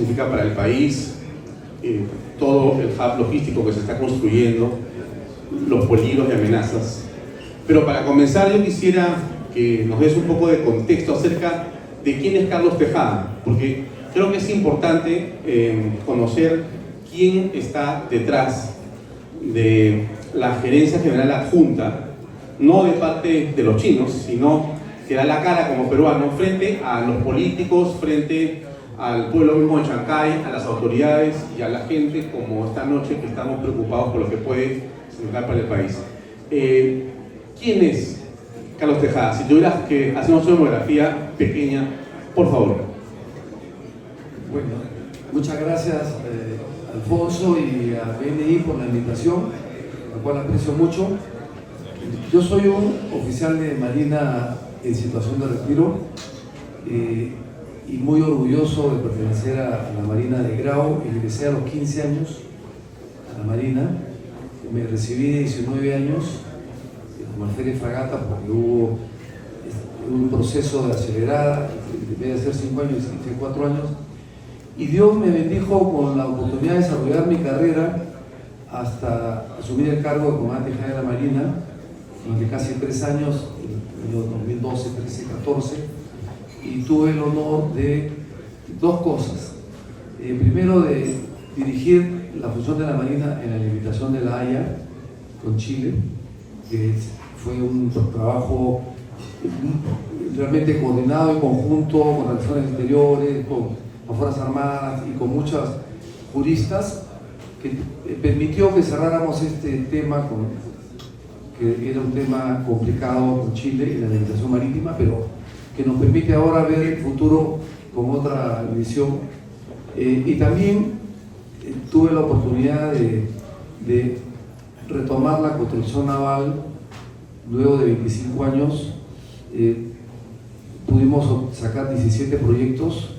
significa para el país, todo el hub logístico que se está construyendo, los peligros y amenazas. Pero para comenzar yo quisiera que nos des un poco de contexto acerca de quién es Carlos Tejada, porque creo que es importante conocer quién está detrás de la gerencia general adjunta, no de parte de los chinos, sino que da la cara como peruano frente a los políticos, frente al pueblo mismo de Chancay, a las autoridades y a la gente, como esta noche que estamos preocupados por lo que puede significar para el país. ¿Quién es Carlos Tejada? Si tuvieras que hacer una biografía pequeña, por favor. Bueno, muchas gracias Alfonso y a BNI por la invitación, la cual aprecio mucho. Yo soy un oficial de Marina en situación de retiro y muy orgulloso de pertenecer a la Marina de Grau. Ingresé a los 15 años a la Marina, me recibí de 19 años como alférez fragata porque hubo un proceso de acelerada, en vez de hacer 5 años, hice 4 años, y Dios me bendijo con la oportunidad de desarrollar mi carrera hasta asumir el cargo de comandante general de la Marina durante casi 3 años, en el año 2012, 13, 14, y tuve el honor de 2 cosas. Primero, de dirigir la función de la Marina en la limitación de La Haya con Chile, que fue un trabajo realmente coordinado en conjunto con relaciones exteriores, con las Fuerzas Armadas y con muchas juristas, que permitió que cerráramos este tema, que era un tema complicado con Chile y la navegación marítima, pero que nos permite ahora ver el futuro con otra visión. Y también tuve la oportunidad de retomar la construcción naval luego de 25 años. Pudimos sacar 17 proyectos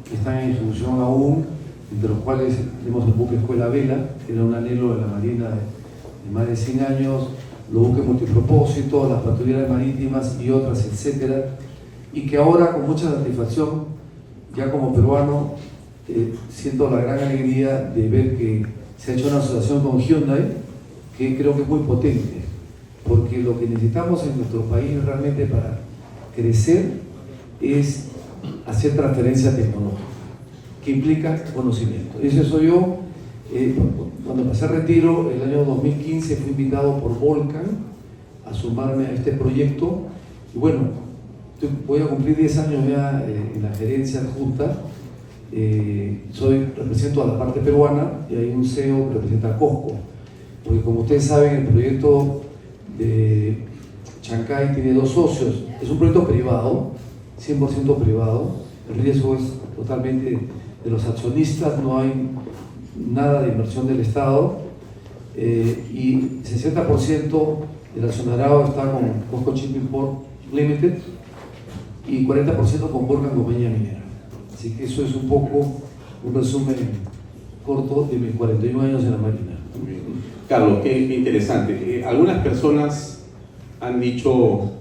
que están en ejecución aún, entre los cuales tenemos el buque Escuela Vela, que era un anhelo de la Marina de más de 100 años, los buques multipropósitos, las patrulleras marítimas y otras, etcétera, y que ahora con mucha satisfacción, ya como peruano, siento la gran alegría de ver que se ha hecho una asociación con Hyundai, que creo que es muy potente, porque lo que necesitamos en nuestro país realmente para crecer es hacer transferencia tecnológica, que implica conocimiento. Ese soy yo. Cuando pasé a retiro, el año 2015, fui invitado por Volcan a sumarme a este proyecto, y bueno, voy a cumplir 10 años ya en la gerencia adjunta. Represento a la parte peruana y hay un CEO que representa a Cosco, porque como ustedes saben, el proyecto de Chancay tiene 2 socios. Es un proyecto privado, 100% privado, el riesgo es totalmente de los accionistas, no hay nada de inversión del Estado, y 60% del accionariado está con Cosco Shipping Port Limited y 40% con Volcan Compañía Minera. Así que eso es un poco un resumen corto de mis 41 años en la Marina. Carlos, qué interesante. Algunas personas han dicho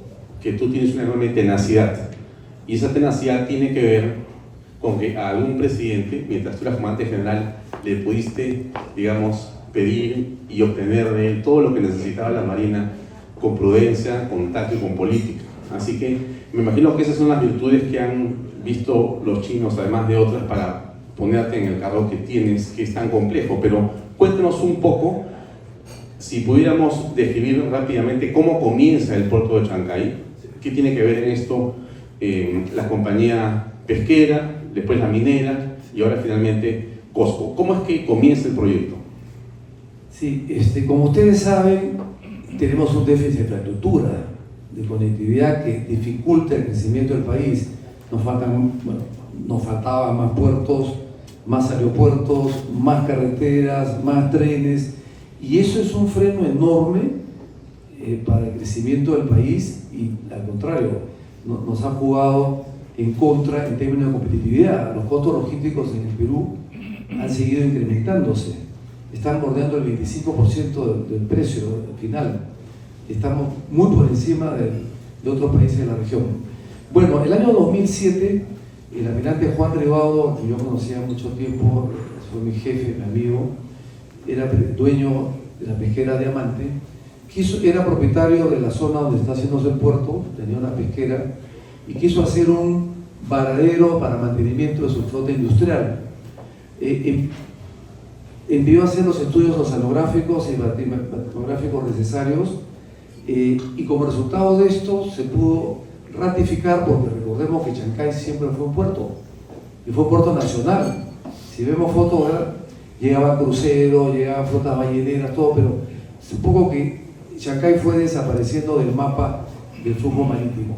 que tú tienes una enorme tenacidad, y esa tenacidad tiene que ver con que a algún presidente, mientras tú eras comandante general, le pudiste, digamos, pedir y obtener de él todo lo que necesitaba la Marina con prudencia, con tacto y con política. Así que me imagino que esas son las virtudes que han visto los chinos, además de otras, para ponerte en el cargo que tienes, que es tan complejo. Pero cuéntanos un poco, si pudiéramos describir rápidamente cómo comienza el puerto de Chancay, qué tiene que ver en esto la compañía pesquera, después la minera y ahora finalmente Cosco. ¿Cómo es que comienza el proyecto? Sí, como ustedes saben, tenemos un déficit de infraestructura, de conectividad que dificulta el crecimiento del país. Nos faltaban más puertos, más aeropuertos, más carreteras, más trenes, y eso es un freno enorme para el crecimiento del país, y al contrario, nos ha jugado en contra en términos de competitividad. Los costos logísticos en el Perú han seguido incrementándose, están bordeando el 25% del precio final. Estamos muy por encima de otros países de la región. Bueno, el año 2007 El almirante Juan Ribaudo, que yo conocía mucho tiempo, fue mi jefe, mi amigo, era dueño de la pesquera Diamante, era propietario de la zona donde está haciéndose el puerto, tenía una pesquera, y quiso hacer un varadero para mantenimiento de su flota industrial. Envió a hacer los estudios oceanográficos y batimográficos necesarios, y como resultado de esto se pudo ratificar, porque recordemos que Chancay siempre fue un puerto, y fue un puerto nacional. Si vemos fotos, ¿verdad?, llegaban cruceros, llegaban flotas balleneras, todo, pero es un poco que Chancay fue desapareciendo del mapa del flujo marítimo.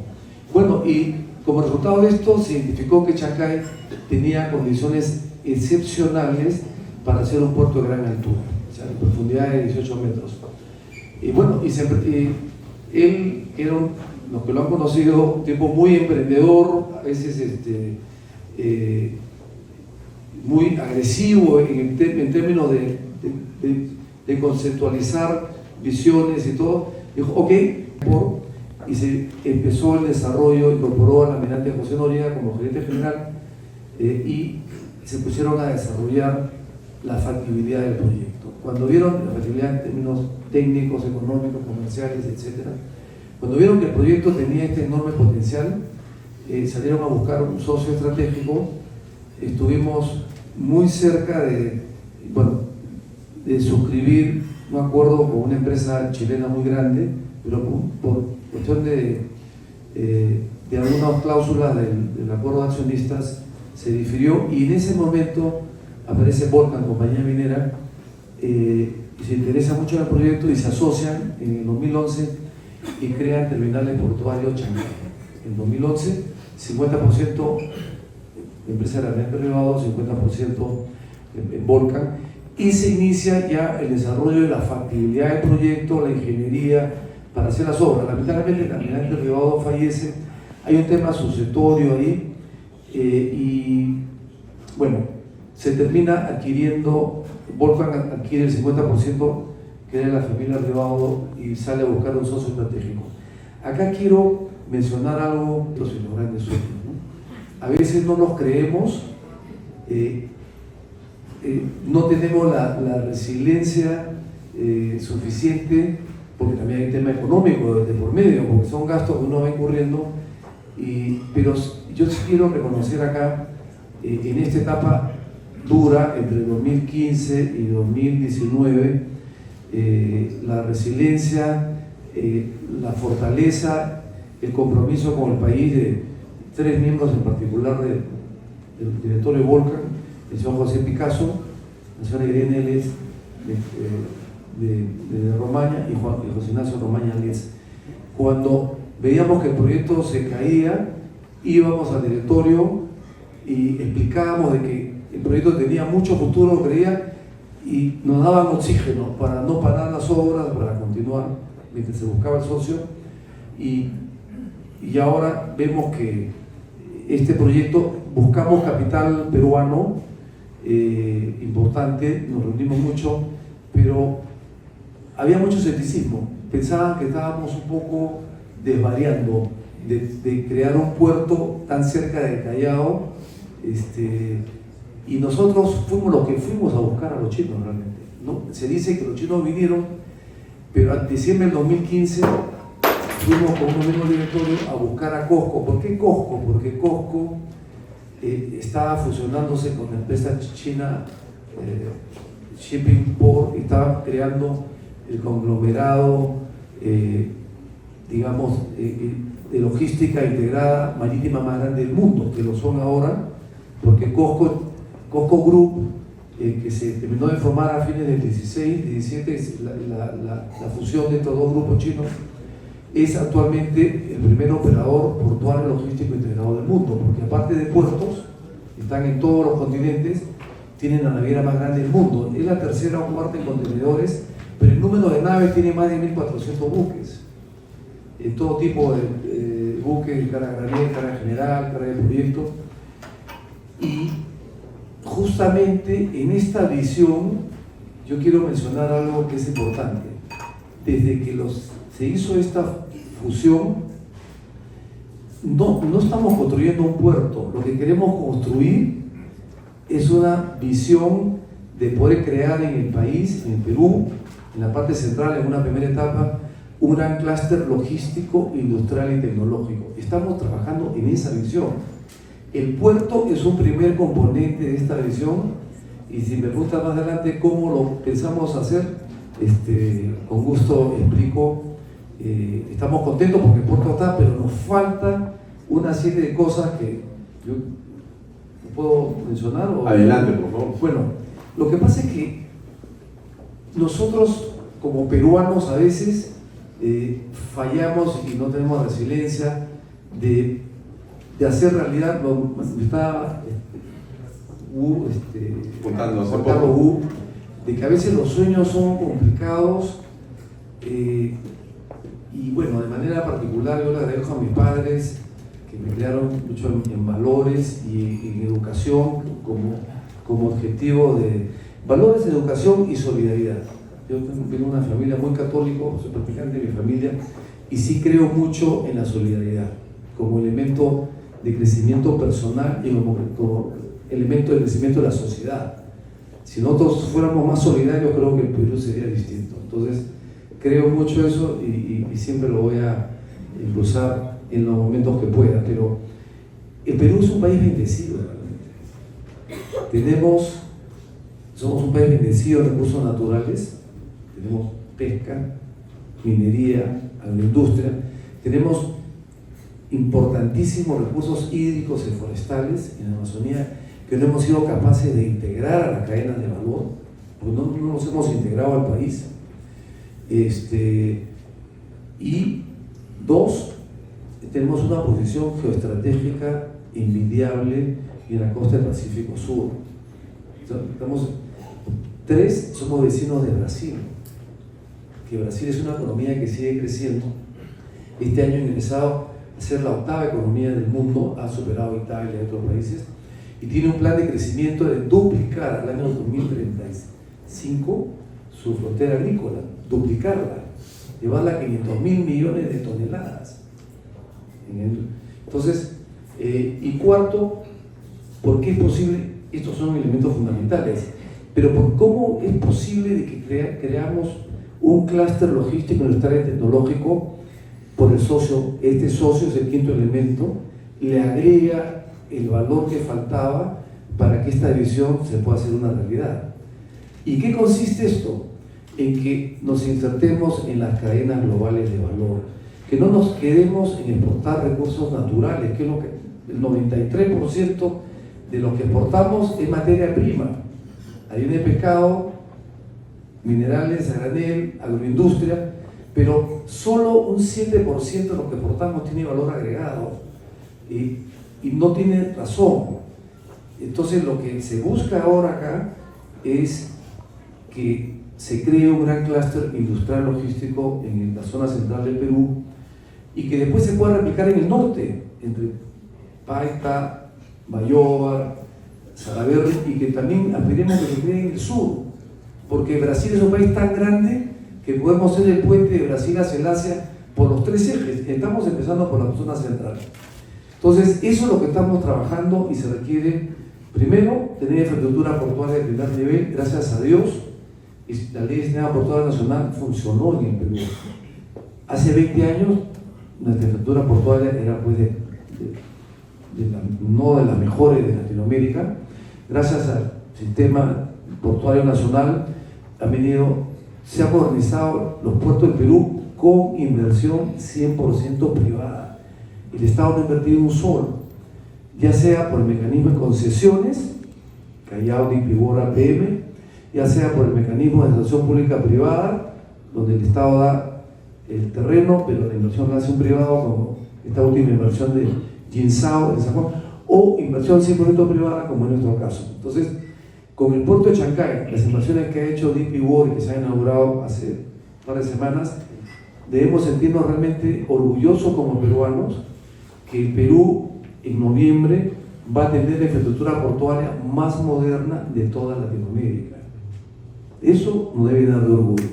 Bueno, y como resultado de esto se identificó que Chancay tenía condiciones excepcionales para ser un puerto de gran altura, o sea, en profundidad de 18 metros. Y bueno, él era los que lo han conocido, un tipo muy emprendedor, a veces muy agresivo en términos de conceptualizar visiones y todo. Dijo, ok, y se empezó el desarrollo, incorporó al almirante José Noriega como gerente general, y se pusieron a desarrollar la factibilidad del proyecto. Cuando vieron la factibilidad en términos técnicos, económicos, comerciales, etc., cuando vieron que el proyecto tenía este enorme potencial, salieron a buscar un socio estratégico. Estuvimos muy cerca de suscribir un acuerdo con una empresa chilena muy grande, pero por cuestión de algunas cláusulas del acuerdo de accionistas se difirió, y en ese momento aparece Volcan, compañía minera, y se interesa mucho en el proyecto y se asocian en el 2011 y crean terminales portuarios Chancay. En 2011, 50% empresa de almirante Ribaudo, 50% en Volcan, y se inicia ya el desarrollo de la factibilidad del proyecto, la ingeniería para hacer las obras. Lamentablemente el almirante Ribaudo fallece, hay un tema sucesorio ahí, y bueno, se termina adquiriendo, Volcan adquiere el 50% que era la familia Ribaudo y sale a buscar un socio estratégico. Acá quiero mencionar algo de los grandes sueños, ¿no? A veces no nos creemos, no tenemos la resiliencia suficiente, porque también hay un tema económico de por medio, porque son gastos que uno va incurriendo, pero yo sí quiero reconocer acá, en esta etapa dura, entre 2015 y 2019, la resiliencia, la fortaleza, el compromiso con el país de tres miembros en particular del directorio de Volcan, el señor José Picasso, la señora Irene Eles de Romaña y José Ignacio Romaña Lies. Cuando veíamos que el proyecto se caía, íbamos al directorio y explicábamos de que el proyecto tenía mucho futuro, lo creía, y nos daban oxígeno para no parar las obras, para continuar mientras se buscaba el socio. Y ahora vemos que este proyecto, buscamos capital peruano importante, nos reunimos mucho, pero había mucho escepticismo. Pensaban que estábamos un poco desvariando de crear un puerto tan cerca del Callao, y nosotros fuimos los que fuimos a buscar a los chinos realmente, ¿no? Se dice que los chinos vinieron, pero en diciembre del 2015 fuimos con un mismo directorio a buscar a Cosco. ¿Por qué Cosco? Porque Cosco estaba fusionándose con la empresa china Shipping Port, y estaba creando el conglomerado, digamos, de logística integrada marítima más grande del mundo, que lo son ahora, porque Cosco Group, que se terminó de formar a fines del 16, 17, la fusión de estos dos grupos chinos, es actualmente el primer operador portuario logístico integrado del mundo, porque aparte de puertos, están en todos los continentes, tienen la naviera más grande del mundo. Es la tercera o cuarta en contenedores, pero el número de naves tiene más de 1.400 buques, en todo tipo de buques, cara granel, cara general, cara de proyecto. Y justamente en esta visión yo quiero mencionar algo que es importante. Desde que se hizo esta fusión, no estamos construyendo un puerto, lo que queremos construir es una visión de poder crear en el país, en el Perú, en la parte central, en una primera etapa, un gran clúster logístico, industrial y tecnológico. Estamos trabajando en esa visión. El puerto es un primer componente de esta visión, y si me preguntas más adelante cómo lo pensamos hacer, con gusto explico. Estamos contentos porque el puerto está, pero nos falta una serie de cosas que yo puedo mencionar. Adelante, por favor. Bueno, lo que pasa es que nosotros como peruanos a veces fallamos y no tenemos resiliencia de hacer realidad. Está contando hace Juan poco. Carlos Wu, de que a veces los sueños son complicados, y bueno, de manera particular yo le agradezco a mis padres que me crearon mucho en valores y en educación como objetivo de valores, educación y solidaridad. Yo tengo una familia muy católica, soy practicante de mi familia, y sí creo mucho en la solidaridad como elemento de crecimiento personal y como elemento de crecimiento de la sociedad. Si nosotros fuéramos más solidarios, creo que el Perú sería distinto. Entonces, creo mucho eso y siempre lo voy a impulsar en los momentos que pueda. Pero el Perú es un país bendecido, realmente. Somos un país bendecido en recursos naturales. Tenemos pesca, minería, agroindustria. Tenemos importantísimos recursos hídricos y forestales en la Amazonía que no hemos sido capaces de integrar a la cadena de valor, porque no nos hemos integrado al país. Y dos, tenemos una posición geoestratégica envidiable en la costa del Pacífico Sur. Tres, somos vecinos de Brasil, que Brasil es una economía que sigue creciendo. Este año ha ingresado a ser la 8ª economía del mundo, ha superado a Italia y otros países, y tiene un plan de crecimiento de duplicar al año 2035 su frontera agrícola, duplicarla, llevarla a 500.000 millones de toneladas. Entonces, y cuarto, ¿por qué es posible? Estos son elementos fundamentales, pero ¿cómo es posible de que creamos un clúster logístico, industrial y tecnológico? Por el socio. Este socio es el quinto elemento, le agrega el valor que faltaba para que esta visión se pueda hacer una realidad. ¿Y qué consiste esto? En que nos insertemos en las cadenas globales de valor, que no nos quedemos en exportar recursos naturales, que es lo que el 93% de lo que exportamos es materia prima, harina de pescado, minerales a granel, agroindustria, pero solo un 7% de lo que exportamos tiene valor agregado, y no tiene razón. Entonces lo que se busca ahora acá es que se cree un gran clúster industrial logístico en la zona central del Perú y que después se pueda replicar en el norte, entre Paita, Bayóvar, Salaverry, y que también aspiremos que se cree en el sur, porque Brasil es un país tan grande que podemos ser el puente de Brasil hacia el Asia por los 3 ejes. Estamos empezando por la zona central. Entonces, eso es lo que estamos trabajando y se requiere, primero, tener infraestructura portuaria de primer nivel. Gracias a Dios, la Ley de Sistema Portuario Nacional funcionó en el Perú. Hace 20 años, nuestra infraestructura portuaria era pues no de las mejores de Latinoamérica. Gracias al Sistema Portuario Nacional se han modernizado los puertos del Perú con inversión 100% privada. El Estado no ha invertido un sol, ya sea por el mecanismo de concesiones, Callao, Dipibora, PM, ya sea por el mecanismo de asociación pública-privada, donde el Estado da el terreno, pero la inversión la hace un privado, como esta última inversión de Jinsao, de San Juan, o inversión 100% privada, como en nuestro caso. Entonces, con el puerto de Chancay, las inversiones que ha hecho Dipibora y que se han inaugurado hace un par de semanas, debemos sentirnos realmente orgullosos como peruanos que el Perú en noviembre va a tener la infraestructura portuaria más moderna de toda Latinoamérica. Eso nos debe dar de orgullo.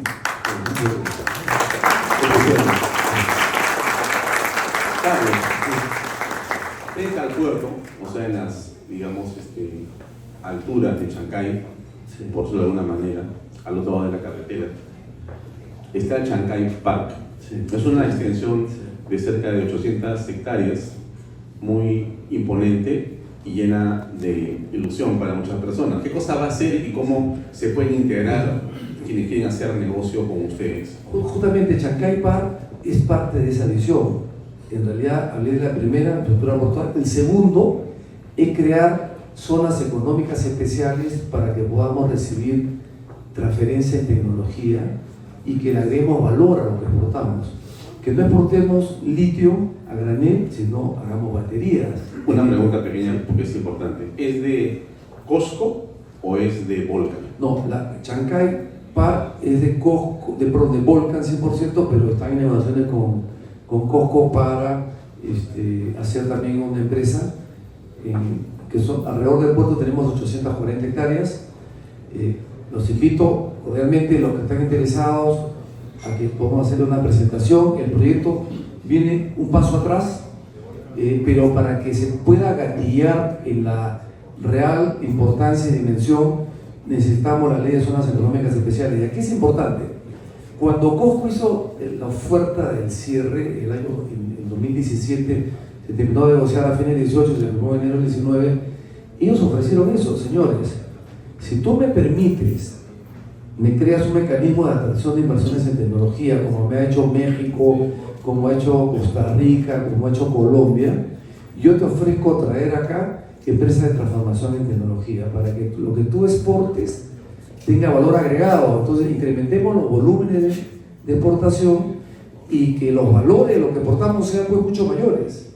puerto, o sea, en las, digamos, alturas de Chancay, Sí. por decirlo de alguna manera, al otro lado de la carretera, está Chancay Park. Sí. Es una extensión Sí. de cerca de 800 hectáreas, muy imponente y llena de ilusión para muchas personas. ¿Qué cosa va a hacer y cómo se pueden integrar quienes quieren hacer negocio con ustedes? Justamente Chancay Park es parte de esa visión. En realidad hablé de la primera, estructura portuaria. El segundo es crear zonas económicas especiales para que podamos recibir transferencia en tecnología y que le agreguemos valor a lo que exportamos. Que no exportemos litio a granel, sino hagamos baterías. Una pregunta pequeña porque es importante. ¿Es de Costco o es de Volcan? No, la Chancay Park es de Costco, de Volcan 100%, pero está en negociaciones con Costco para hacer también una empresa que son alrededor del puerto. Tenemos 840 hectáreas. Los invito cordialmente, los que están interesados, a que podamos hacer una presentación. El proyecto viene un paso atrás, pero para que se pueda gatillar en la real importancia y dimensión, necesitamos la ley de zonas económicas especiales. Y aquí es importante, cuando Costco hizo la oferta del cierre en 2017, se terminó de negociar a fines del 18, se firmó en enero del 19, ellos ofrecieron eso: señores, si tú me permites, me creas un mecanismo de atracción de inversiones en tecnología, como me ha hecho México, como ha hecho Costa Rica, como ha hecho Colombia, yo te ofrezco traer acá empresas de transformación en tecnología para que lo que tú exportes tenga valor agregado. Entonces incrementemos los volúmenes de exportación y que los valores de lo que exportamos sean pues mucho mayores.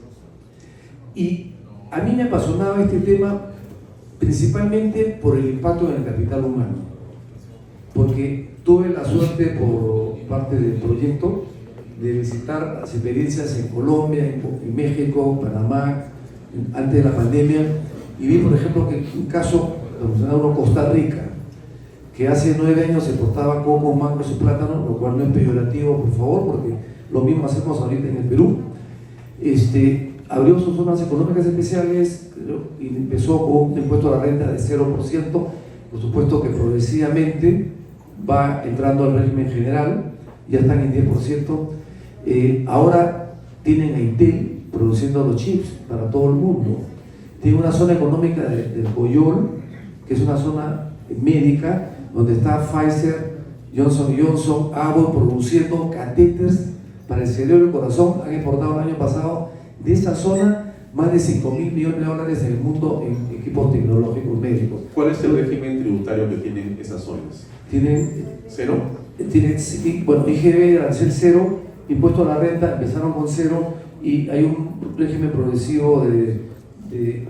Y a mí me apasionaba este tema principalmente por el impacto en el capital humano, porque tuve la suerte por parte del proyecto de visitar las experiencias en Colombia, en México, Panamá, antes de la pandemia, y vi, por ejemplo, que un caso, mencionaba Costa Rica, que hace 9 años se exportaba coco, mangos y plátanos, lo cual no es peyorativo, por favor, porque lo mismo hacemos ahorita en el Perú. Abrió sus zonas económicas especiales y empezó con un impuesto a la renta de 0%, por supuesto que progresivamente va entrando al régimen general, ya están en 10%. Ahora tienen a Intel produciendo los chips para todo el mundo. Tiene una zona económica del Coyol, que es una zona médica, donde está Pfizer, Johnson Johnson, Abbott produciendo catéteres para el cerebro y el corazón. Han exportado el año pasado de esa zona más de $5.000 millones en el mundo en equipos tecnológicos médicos. ¿Cuál es el régimen tributario que tienen esas zonas? Tienen ¿Cero? Bueno, IGB al ser 0, impuesto a la renta empezaron con 0, y hay un régimen progresivo de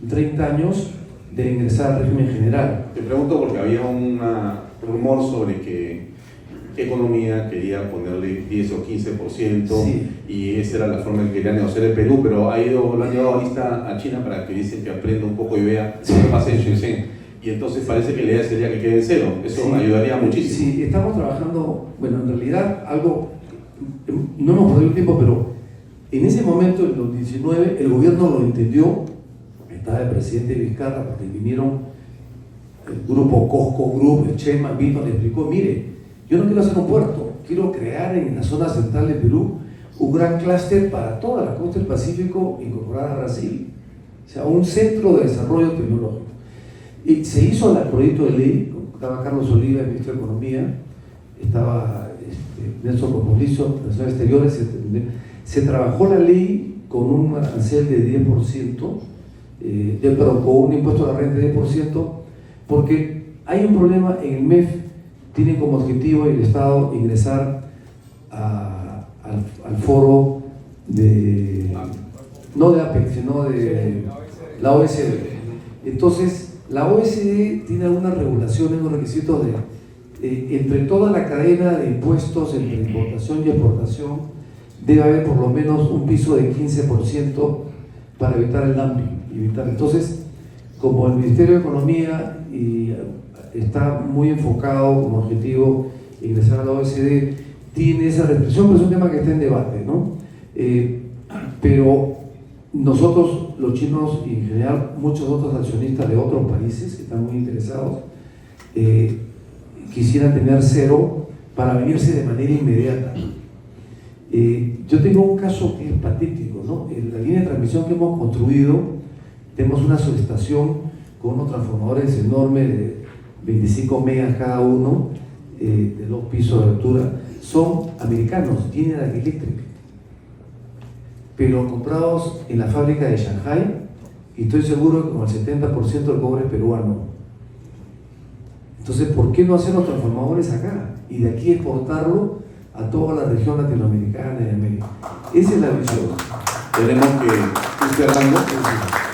30 años de ingresar al régimen general. Te pregunto porque había un rumor sobre que Economía quería ponerle 10 o 15%, Sí. y esa era la forma en que quería negociar el Perú, pero lo han llevado a vista a China para que dicen que aprenda un poco y vea Sí. qué pasa en Shenzhen. Y entonces parece que la idea sería que quede en 0. Eso Sí. ayudaría muchísimo. Sí, estamos trabajando, bueno, en realidad algo, no hemos perdido tiempo, pero en ese momento, en 2019, el gobierno lo entendió. Estaba el presidente Vizcarra, porque vinieron el grupo Costco Group, el Chema vino, le explicó: mire, yo no quiero hacer un puerto, quiero crear en la zona central de Perú un gran clúster para toda la costa del Pacífico, incorporar a Brasil, o sea, un centro de desarrollo tecnológico. Y se hizo el proyecto de ley, estaba Carlos Oliva, el ministro de Economía, estaba Nelson Copolizo, Relaciones Exteriores. Se trabajó la ley con un arancel de 10%, pero con un impuesto a la renta de 10%, porque hay un problema en el MEF. Tiene como objetivo el Estado ingresar al foro no de APEC, sino de la OECD. Entonces, la OECD tiene algunas regulaciones, unos requisitos entre toda la cadena de impuestos entre importación y exportación, debe haber por lo menos un piso de 15% para evitar el dumping. Entonces, como el Ministerio de Economía está muy enfocado como objetivo ingresar a la OECD, tiene esa restricción, pero es un tema que está en debate, ¿no? Pero nosotros, los chinos y en general muchos otros accionistas de otros países que están muy interesados, quisieran tener cero para venirse de manera inmediata. Yo tengo un caso que es patético, ¿no? En la línea de transmisión que hemos construido, tenemos una subestación con unos transformadores enormes de 25 megas cada uno, de 2 pisos de altura. Son americanos, General Electric, pero comprados en la fábrica de Shanghai, y estoy seguro que como el 70% del cobre es peruano. Entonces, ¿por qué no hacer los transformadores acá? Y de aquí exportarlo a toda la región latinoamericana y de América. Esa es la visión. Tenemos que ir cerrando.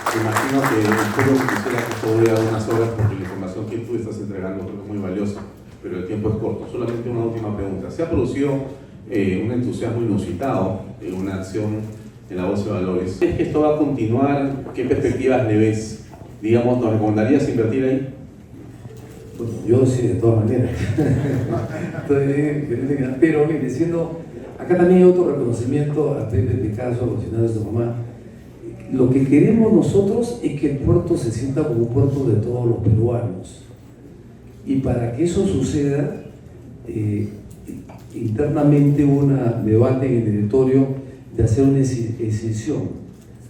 Me imagino que espero que quisiera que esto dure unas horas porque la información que tú estás entregando creo que es muy valiosa, pero el tiempo es corto. Solamente una última pregunta. Se ha producido un entusiasmo inusitado en una acción en la Bolsa de Valores. ¿Crees que esto va a continuar? ¿Qué perspectivas le ves? Digamos, ¿nos recomendarías invertir ahí? Bueno, yo sí, de todas maneras. Pero mire, acá también hay otro reconocimiento a Pepe Picasso, a los finales de su mamá. Lo que queremos nosotros es que el puerto se sienta como un puerto de todos los peruanos. Y para que eso suceda, internamente hubo un debate en el directorio de hacer una excepción,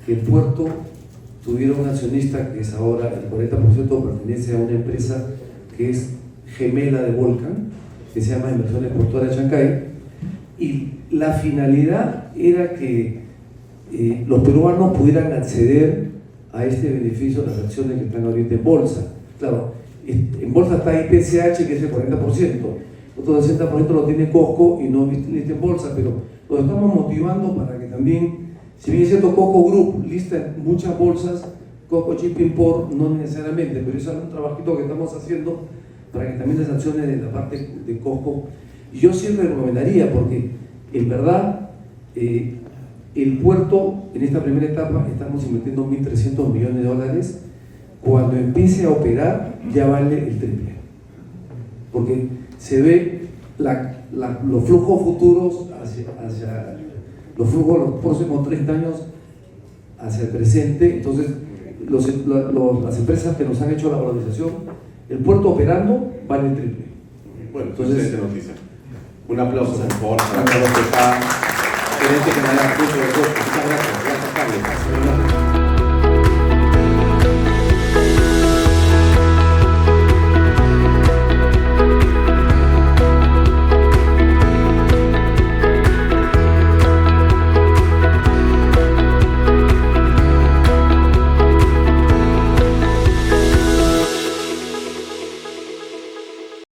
que el puerto tuviera un accionista que es ahora el 40% pertenece a una empresa que es gemela de Volcan, que se llama Inversiones Portuarias Chancay, y la finalidad era que los peruanos pudieran acceder a este beneficio de las acciones que están ahorita en bolsa. Claro, en bolsa está IPCH, que es el 40%, otro 60% lo tiene Cosco y no lista en bolsa, pero lo estamos motivando para que también, si bien es cierto, Cosco Group lista en muchas bolsas, Cosco Shipping Port no necesariamente, pero es un trabajito que estamos haciendo para que también las acciones de la parte de Cosco, y yo siempre recomendaría, porque en verdad el puerto en esta primera etapa estamos invirtiendo 1.300 millones de dólares. Cuando empiece a operar ya vale el triple, porque se ve los flujos futuros hacia los flujos los próximos 30 años hacia el presente. Entonces las empresas que nos han hecho la valorización, el puerto operando vale el triple. Bueno, entonces excelente noticia. Un aplauso por favor para todos los que están. Muchas gracias.